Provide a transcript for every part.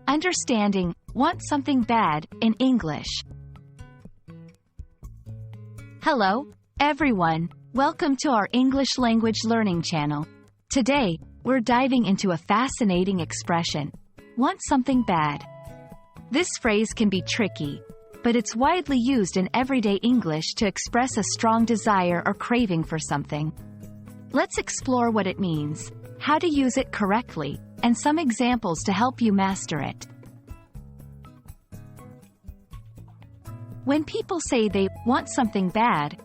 Understanding want something bad in English. Hello, everyone. Welcome to our English language learning channel. Today, we're diving into a fascinating expression, want something bad. This phrase can be tricky, but it's widely used in everyday English to express a strong desire or craving for something. Let's explore what it means, how to use it correctly, and some examples to help you master it. When people say they want something bad,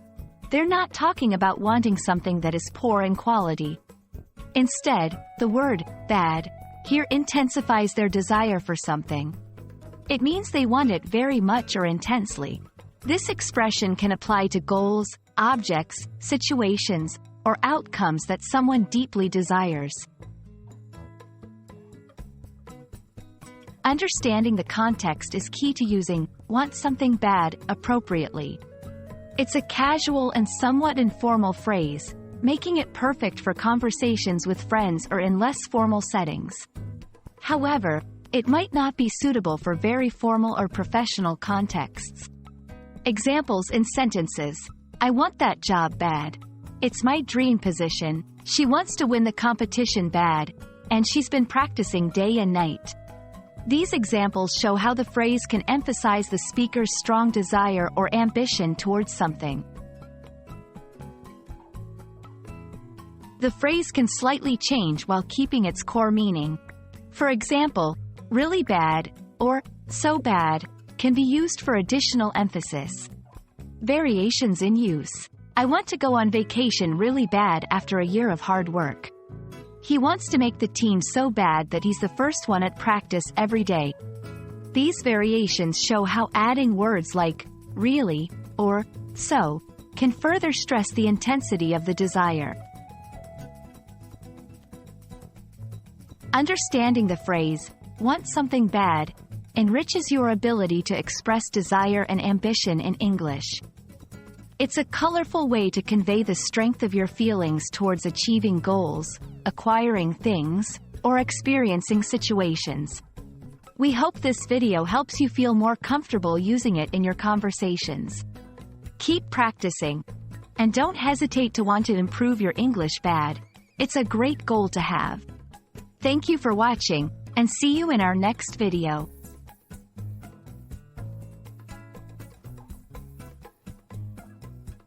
they're not talking about wanting something that is poor in quality. Instead, the word bad here intensifies their desire for something. It means they want it very much or intensely. This expression can apply to goals, objects, situations, or outcomes that someone deeply desires. Understanding the context is key to using want something bad appropriately. It's a casual and somewhat informal phrase, making it perfect for conversations with friends or in less formal settings. However, it might not be suitable for very formal or professional contexts. Examples in sentences: I want that job bad. It's my dream position. She wants to win the competition bad, and she's been practicing day and night. These examples show how the phrase can emphasize the speaker's strong desire or ambition towards something. The phrase can slightly change while keeping its core meaning. For example, really bad, or so bad, can be used for additional emphasis. Variations in use: I want to go on vacation really bad after a year of hard work. He wants to make the team so bad that he's the first one at practice every day. These variations show how adding words like really or so can further stress the intensity of the desire. Understanding the phrase, want something bad, enriches your ability to express desire and ambition in English. It's a colorful way to convey the strength of your feelings towards achieving goals, acquiring things, or experiencing situations. We hope this video helps you feel more comfortable using it in your conversations. Keep practicing, and don't hesitate to want to improve your English bad. It's a great goal to have. Thank you for watching, and see you in our next video.